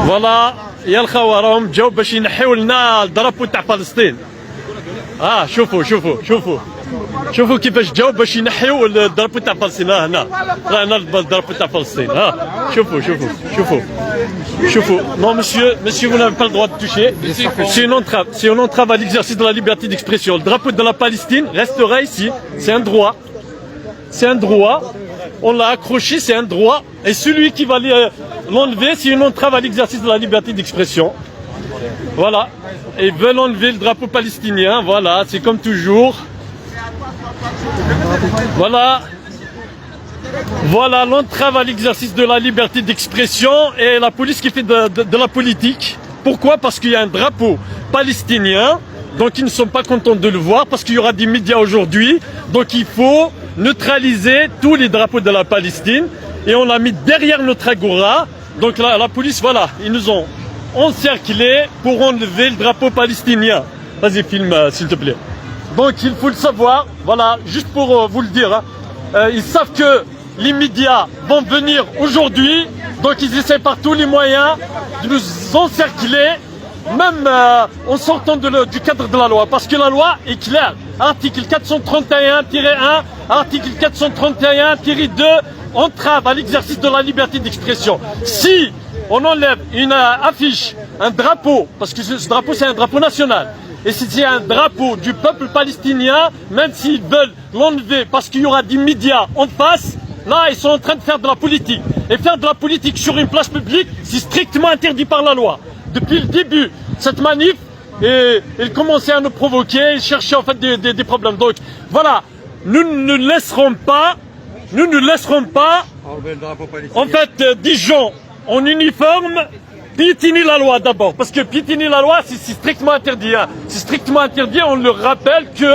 فوالا يا الخوة راهم جاو باش ينحيو لنا الدرابو تاع فلسطين. شوفوا كيفاش جاو باش ينحيو الدرابو تاع فلسطين. هنا رانا الدرابو تاع فلسطين. شوفوا. Non monsieur, vous n'avez pas le droit de toucher. C'est une entrave à l'exercice de la liberté d'expression. Le drapeau de la Palestine restera ici. C'est un droit. On l'a accroché, c'est un droit. Et celui qui va l'enlever, c'est une entrave à l'exercice de la liberté d'expression. Voilà. Ils veulent enlever le drapeau palestinien. Voilà, c'est comme toujours. Voilà l'entrave à l'exercice de la liberté d'expression et la police qui fait de la politique. Pourquoi? Parce qu'il y a un drapeau palestinien, donc ils ne sont pas contents de le voir, parce qu'il y aura des médias aujourd'hui, donc il faut neutraliser tous les drapeaux de la Palestine et on l'a mis derrière notre agora. Donc la police, voilà, ils nous ont encerclés pour enlever le drapeau palestinien. Vas-y, filme s'il te plaît. Donc il faut le savoir, voilà, juste pour vous le dire, hein. Ils savent que les médias vont venir aujourd'hui, donc ils essaient par tous les moyens de nous encercler, même en sortant du cadre de la loi, parce que la loi est claire. Article 431-1, article 431-2, entrave à l'exercice de la liberté d'expression. Si on enlève une affiche, un drapeau, parce que ce drapeau c'est un drapeau national, et si c'est un drapeau du peuple palestinien, même s'ils veulent l'enlever parce qu'il y aura des médias en face, là ils sont en train de faire de la politique. Et faire de la politique sur une place publique, c'est strictement interdit par la loi. Depuis le début, cette manif, ils commençaient à nous provoquer, ils cherchaient en fait des problèmes. Donc voilà, nous ne laisserons pas, en fait, des gens en uniforme piétiner la loi d'abord, parce que piétiner la loi c'est strictement interdit. Hein. C'est strictement interdit, on leur rappelle que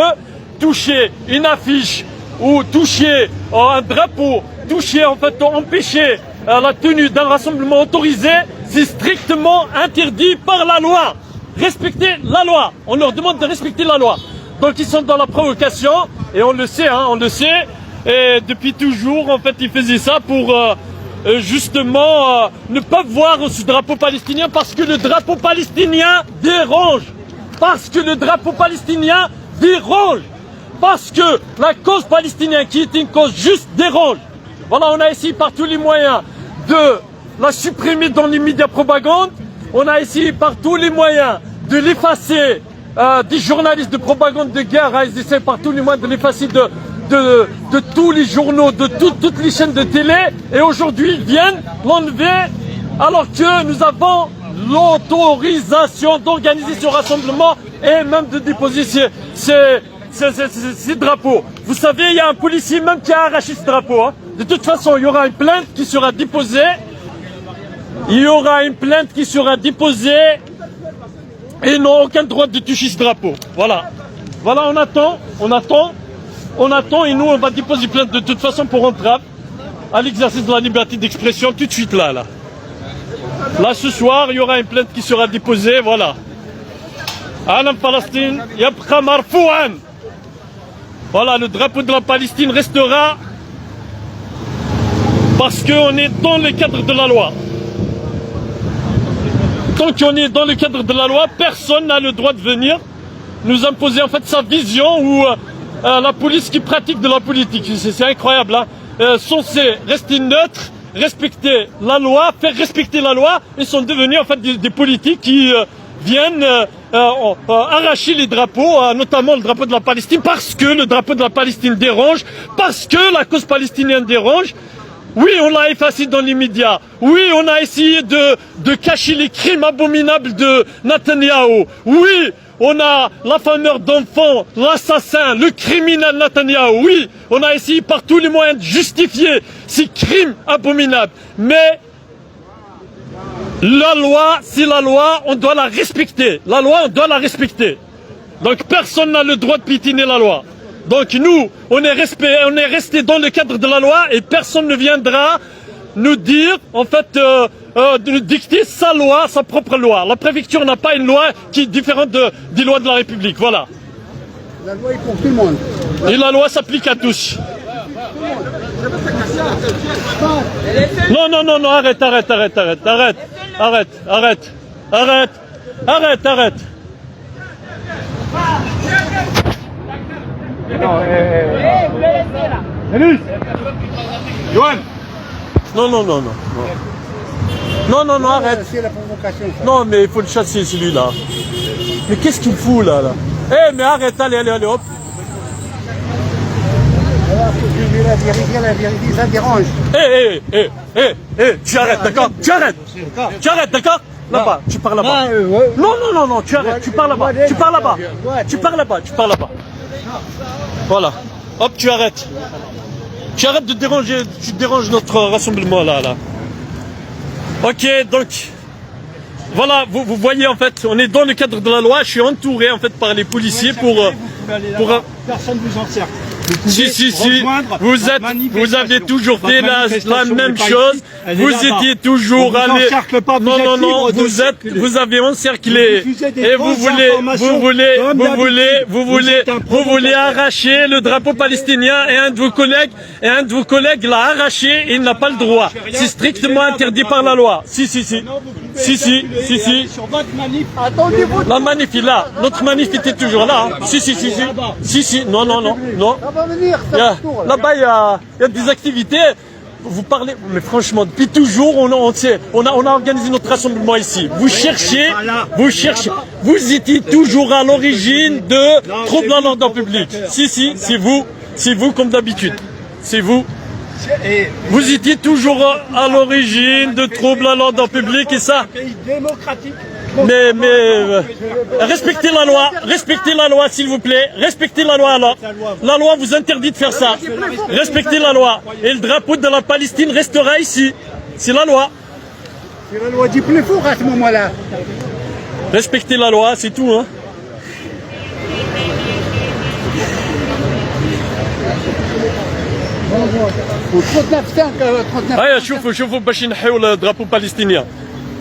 toucher une affiche ou toucher un drapeau, toucher en fait, empêcher la tenue d'un rassemblement autorisé, c'est strictement interdit par la loi. Respectez la loi, on leur demande de respecter la loi. Donc ils sont dans la provocation et on le sait, hein, on le sait. Et depuis toujours en fait ils faisaient ça pour justement ne pas voir ce drapeau palestinien, parce que le drapeau palestinien dérange. Parce que la cause palestinienne qui est une cause juste dérange. Voilà, on a essayé par tous les moyens de la supprimer dans les médias propagande. On a essayé par tous les moyens de l'effacer des journalistes de propagande de guerre. Ils essaient par tous les moyens de l'effacer de tous les journaux, de toutes les chaînes de télé, et aujourd'hui ils viennent l'enlever alors que nous avons l'autorisation d'organiser ce rassemblement et même de déposer ces drapeaux. Vous savez, il y a un policier même qui a arraché ce drapeau. Hein. De toute façon, il y aura une plainte qui sera déposée. Et ils n'ont aucun droit de toucher ce drapeau. Voilà, on attend et nous on va déposer plainte de toute façon pour entrave à l'exercice de la liberté d'expression tout de suite là. Là ce soir il y aura une plainte qui sera déposée, voilà. Alam Palestine yabqa marfou'an. Voilà, le drapeau de la Palestine restera parce qu'on est dans le cadre de la loi. Tant qu'on est dans le cadre de la loi, personne n'a le droit de venir nous imposer en fait sa vision ou la police qui pratique de la politique. C'est incroyable, hein. Censé rester neutre, respecter la loi, faire respecter la loi, ils sont devenus en fait des politiques qui viennent arracher les drapeaux, notamment le drapeau de la Palestine, parce que le drapeau de la Palestine dérange, parce que la cause palestinienne dérange. Oui, on l'a effacé dans les médias. Oui, on a essayé de cacher les crimes abominables de Netanyahou. Oui, on a l'affameur d'enfants, l'assassin, le criminel Netanyahou. Oui, on a essayé par tous les moyens de justifier ces crimes abominables. Mais la loi, c'est la loi, on doit la respecter. La loi, on doit la respecter. Donc personne n'a le droit de piétiner la loi. Donc nous, on est resté dans le cadre de la loi et personne ne viendra nous dire, en fait, de nous dicter sa loi, sa propre loi. La préfecture n'a pas une loi qui est différente des lois de la République, voilà. La loi est pour tout le monde. Et la loi s'applique à tous. Non, non, non, non, arrête, arrête, arrête, arrête, arrête, arrête, arrête, arrête, arrête, arrête. Non, non, non, non. Non, non, non, arrête. C'est la provocation. Non, mais il faut le chasser, celui-là. Mais qu'est-ce qu'il fout, là, Eh, mais arrête, allez, allez, allez, hop. La vérité, ça dérange. Tu arrêtes, d'accord? Tu arrêtes. Tu arrêtes, d'accord? Là-bas, tu pars là-bas. Non, non, non, non, tu arrêtes, tu pars là-bas. Tu pars là-bas. Tu pars là-bas, tu pars là-bas. Voilà. Hop, tu arrêtes. Tu arrêtes de déranger, tu déranges notre rassemblement, là. Ok, donc... Voilà, vous voyez en fait, on est dans le cadre de la loi, je suis entouré en fait par les policiers pour Personne ne vous encercle. Si, vous avez toujours fait la même chose, vous étiez toujours allé... Non, vous avez encerclé et vous voulez arracher le drapeau palestinien et un de vos collègues l'a arraché et il n'a pas le droit. C'est strictement interdit par la loi. Si. Sur votre manif. Attendez-vous. La manif est là, notre manif était toujours là. Si, non. Ça va venir, Là-bas, il y a des activités. Vous parlez, mais franchement, depuis toujours, on a organisé notre rassemblement ici. Vous cherchez, vous étiez toujours à l'origine de troubles à l'ordre public. Si, c'est vous comme d'habitude. C'est vous. Vous étiez toujours à l'origine de troubles à l'ordre public et ça. Mais respectez la loi s'il vous plaît, respectez la loi alors. La loi vous interdit de faire ça. Respectez la loi et le drapeau de la Palestine restera ici. C'est la loi. C'est la loi du plus fort à ce moment-là. Respectez la loi, c'est tout hein. شوفوا باش ينحيوا الدرابو palestinien.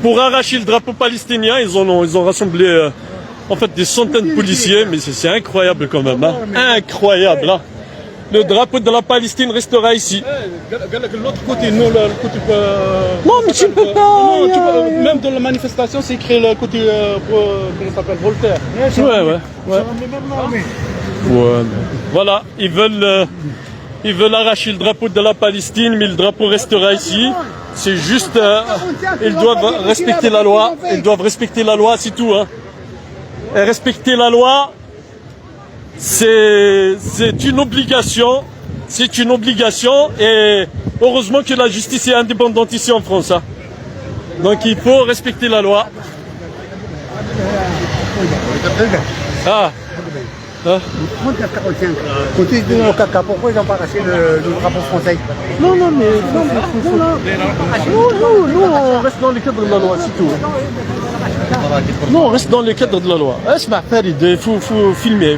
Pour arracher le drapeau palestinien, ils ont rassemblé en fait des centaines de policiers, mais c'est incroyable quand même, hein. Incroyable. Hein. Le drapeau de la Palestine restera ici. L'autre côté, non, le côté. Non, mais tu ne peux pas. Même dans la manifestation, c'est écrit le côté. Comment ça s'appelle, Voltaire. Ouais. Voilà, ils veulent arracher le drapeau de la Palestine, mais le drapeau restera ici. C'est juste, ils doivent respecter la loi. Ils doivent respecter la loi, c'est tout. Hein. Et respecter la loi, c'est une obligation. C'est une obligation. Et heureusement que la justice est indépendante ici en France. Hein. Donc il faut respecter la loi. Ah. Hein? 39-45. Côté de nos caca, pourquoi ils n'ont pas arraché le drapeau français? Non, on reste dans le cadre de la loi, c'est tout. Non, on reste dans le cadre de la loi. Il faut filmer.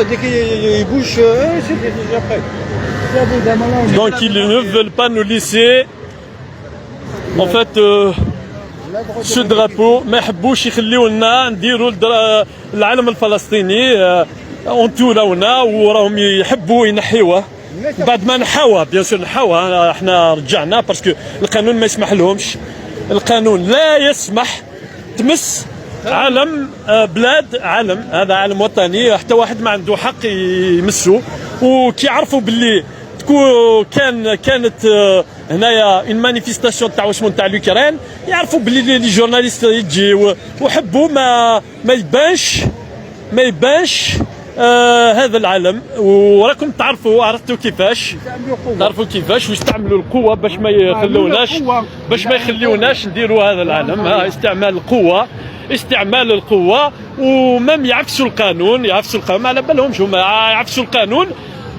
Dès qu'il bouge, c'est déjà prêt. Donc ils ne veulent pas nous laisser, en fait, ce drapeau. ما يحبوش يخليونا نديروا العلم الفلسطيني. انتونا وراهم يحبوا ينحيوه بعد ما نحاوه بيان سور نحاوه احنا رجعنا باسكو القانون ما يسمح لهمش. القانون لا يسمح تمس علم بلاد، علم هذا علم وطني، حتى واحد ما عنده حق يمسه. وكيعرفوا باللي كانت هنايا اون مانيفيستاسيون تاع واش تاع لوكران، يعرفوا باللي لي جورناليست يجيو وحبوا ما يبانش هذا العلم. وراكم عرفتوا كيفاش ويستعملوا القوه باش ما يخلوناش نديروا هذا العلم. استعمال القوه ومم يعفسوا القانون ما على بالهمش هما يعفسوا القانون.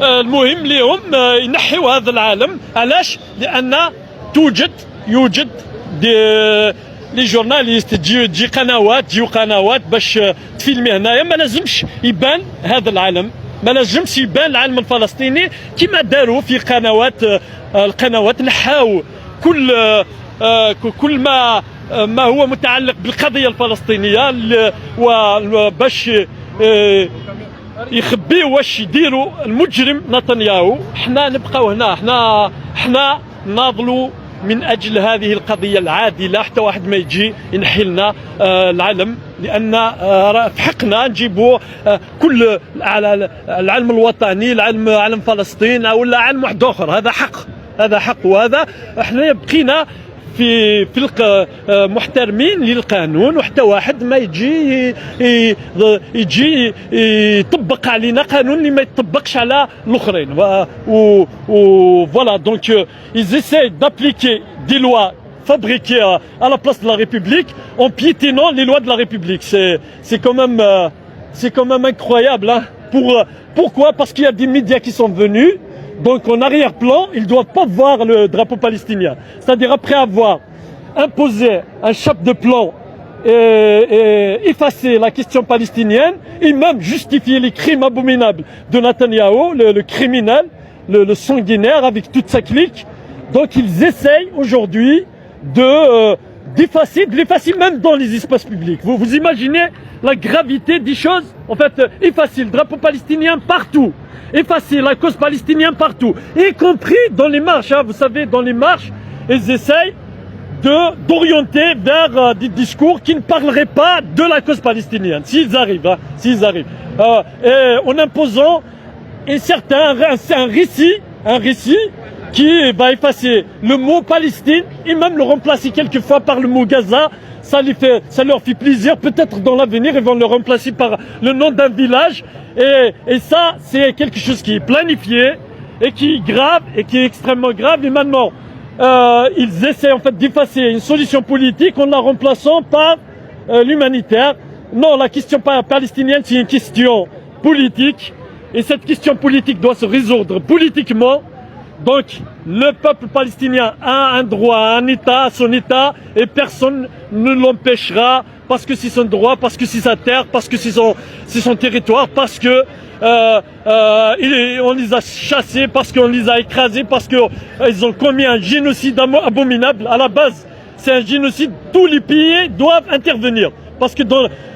المهم ليهم ينحيوا هذا العالم. علاش؟ لان يوجد لي جورناليست تجي قنوات باش تفيلمي هنايا. ما لازمش يبان هذا العالم، ما لازمش يبان العالم الفلسطيني كما داروا في القنوات نحاو كل ما هو متعلق بالقضيه الفلسطينيه وباش يخبيو واش يديروا المجرم نتنياهو. حنا نبقاو هنا، حنا ناضلوا من اجل هذه القضيه العادله، حتى واحد ما يجي ينحي لنا العلم، لان في حقنا نجيبوا كل العلم الوطني، علم فلسطين ولا علم واحد اخر. هذا حق، وهذا احنا بقينا في محترمين للقانون، وحتى واحد ما يجي يطبق علينا قانون اللي ما يطبقش على الاخرين. Voilà, donc ils essaient d'appliquer des lois fabriquées à la place de la République en piétinant les lois de la République. C'est quand même incroyable, hein. Pourquoi? Parce qu'il y a des médias qui sont venus. Donc en arrière-plan, ils ne doivent pas voir le drapeau palestinien. C'est-à-dire après avoir imposé un chape de plomb et effacé la question palestinienne, et même justifié les crimes abominables de Netanyahou, le criminel, le sanguinaire avec toute sa clique. Donc ils essayent aujourd'hui de l'effacer même dans les espaces publics. Vous imaginez la gravité des choses? En fait, effacer le drapeau palestinien partout. Effacer la cause palestinienne partout, y compris dans les marches, hein. Vous savez, dans les marches, ils essayent d'orienter vers des discours qui ne parleraient pas de la cause palestinienne, s'ils arrivent, hein, et en imposant un récit qui va effacer le mot Palestine et même le remplacer quelquefois par le mot Gaza. Ça leur fait plaisir, peut-être dans l'avenir ils vont le remplacer par le nom d'un village, et ça c'est quelque chose qui est planifié et qui est grave et qui est extrêmement grave. Et maintenant ils essaient en fait d'effacer une solution politique en la remplaçant par l'humanitaire. Non, la question palestinienne c'est une question politique, et cette question politique doit se résoudre politiquement. Donc le peuple palestinien a un droit à un État, à son État, et personne ne l'empêchera, parce que c'est son droit, parce que c'est sa terre, parce que c'est son territoire, parce que on les a chassés, parce qu'on les a écrasés, parce qu'ils ont commis un génocide abominable. À la base, c'est un génocide. Tous les pays doivent intervenir, parce que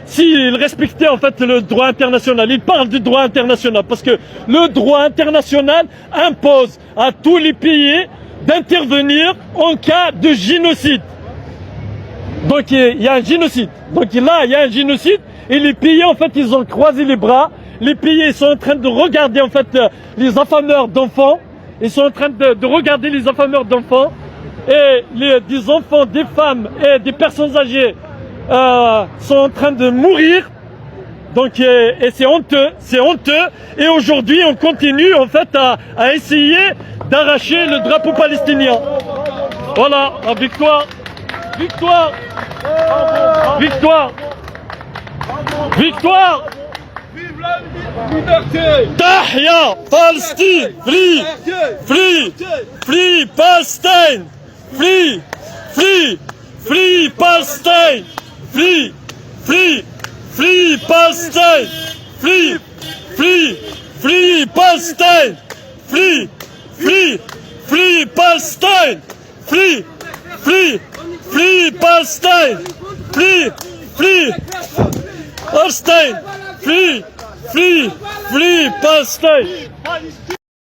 s'ils respectaient en fait le droit international, ils parlent du droit international, parce que le droit international impose à tous les pays d'intervenir en cas de génocide. Donc il y a un génocide. Donc là, il y a un génocide, et les pays en fait ils ont croisé les bras. Les pays sont en train de regarder en fait les affameurs d'enfants. Ils sont en train de regarder les affameurs d'enfants, et des enfants, des femmes et des personnes âgées sont en train de mourir. Donc et c'est honteux, et aujourd'hui on continue en fait à essayer d'arracher le drapeau palestinien. Voilà, la victoire. Vive la liberté! Tahya Palestine! Free Palestine! Free Palestine! Free Palestine! Free Palestine! Free Palestine! Free Palestine! Palestine! Free Palestine!